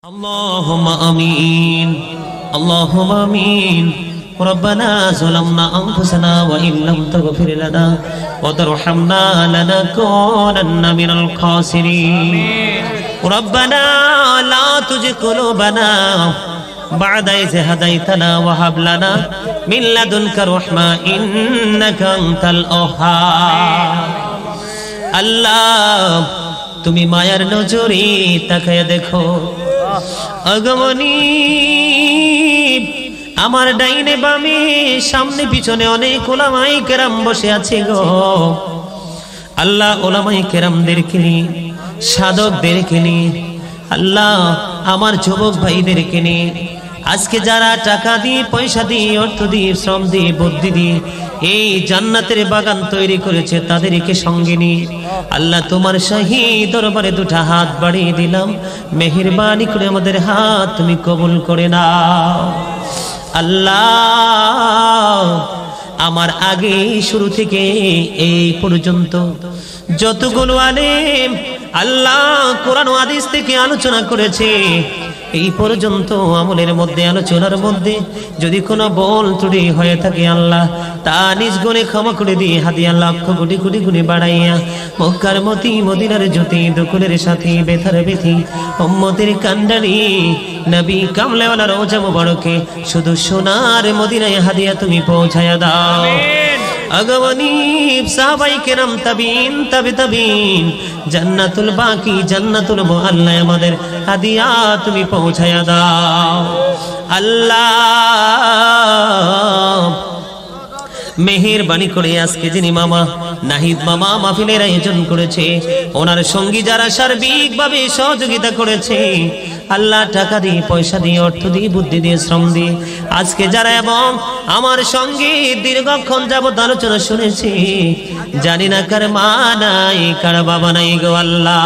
اللهم آمين اللهم آمين ربنا ظلمنا أنفسنا وإن لم تغفر لنا وترحمنا لنكونن من الخاسرين ربنا لا تزغ قلوبنا بعد إذ هديتنا وهب لنا من لدنك رحمة إنك أنت الوهاب আল্লাহ তুমি মায়ার নজরে তাকায়া দেখো আগমনী আমার ডাইনে বামে সামনে পিছনে অনেক উলামায়ে কেরাম বসে আছে গো আল্লাহ উলামায়ে কেরামদেরকে নিয়ে সাধকদেরকে নিয়ে আল্লাহ আমার যুবক ভাইদেরকে নিয়ে আজকে যারা টাকা দিয়ে পয়সা দিয়ে অর্থ দিয়ে শ্রম দিয়ে বুদ্ধি দিয়ে এই জান্নাতের বাগান তৈরি করেছে তাদেরকে সঙ্গে নিয়ে আল্লাহ তোমার শাহী দরবারে দুটা হাত বাড়িয়ে দিলাম মেহেরবানি করে আমাদের হাত তুমি কবুল করে নাও আল্লাহ আমার আগে শুরু থেকে এই পর্যন্ত যতগুলো আলেম আল্লাহ কোরআন ও হাদিস থেকে আলোচনা করেছে এই পর্যন্ত আমলের মধ্যে আলোচনার মধ্যে যদি কোনো ভুল ত্রুটি হয়ে থাকে আল্লাহ তা নিজ গুণে ক্ষমা করে দিয়ে হাদিয়া লক্ষ কোটি কোটি গুণে বাড়াইয়া মক্কার মতি মদিনার জ্যোতি দুকুলের সাথী বেথার বেথি উম্মতের কান্ডারি নবী কামলেওয়ালা রওজা মুবারকে শুধু সোনার মদিনায় হাদিয়া তুমি পৌঁছায়া দাও আগমনী সাহাবায়ে কেরাম তাবিন তাবিন জান্নাতুল বাকি জান্নাতুল মুআল্লা আমাদের হাদিয়া তুমি পৌঁছায়া দাও আল্লাহ মেহেরবানি করে আজকে যিনি মামা নাহিদ মামা মাহফিলের আয়োজন করেছে ওনার সঙ্গী যারা সার্বিকভাবে সহযোগিতা করেছে আল্লাহ টাকা দিয়ে পয়সা দিয়ে অর্থ দিয়ে বুদ্ধি দিয়ে শ্রম দিয়ে আজকে যারা এবং আমার সঙ্গে দীর্ঘক্ষণ যাবত আলোচনা শুনেছি জানি না কার মা নাই কার বাবা নাই গো আল্লাহ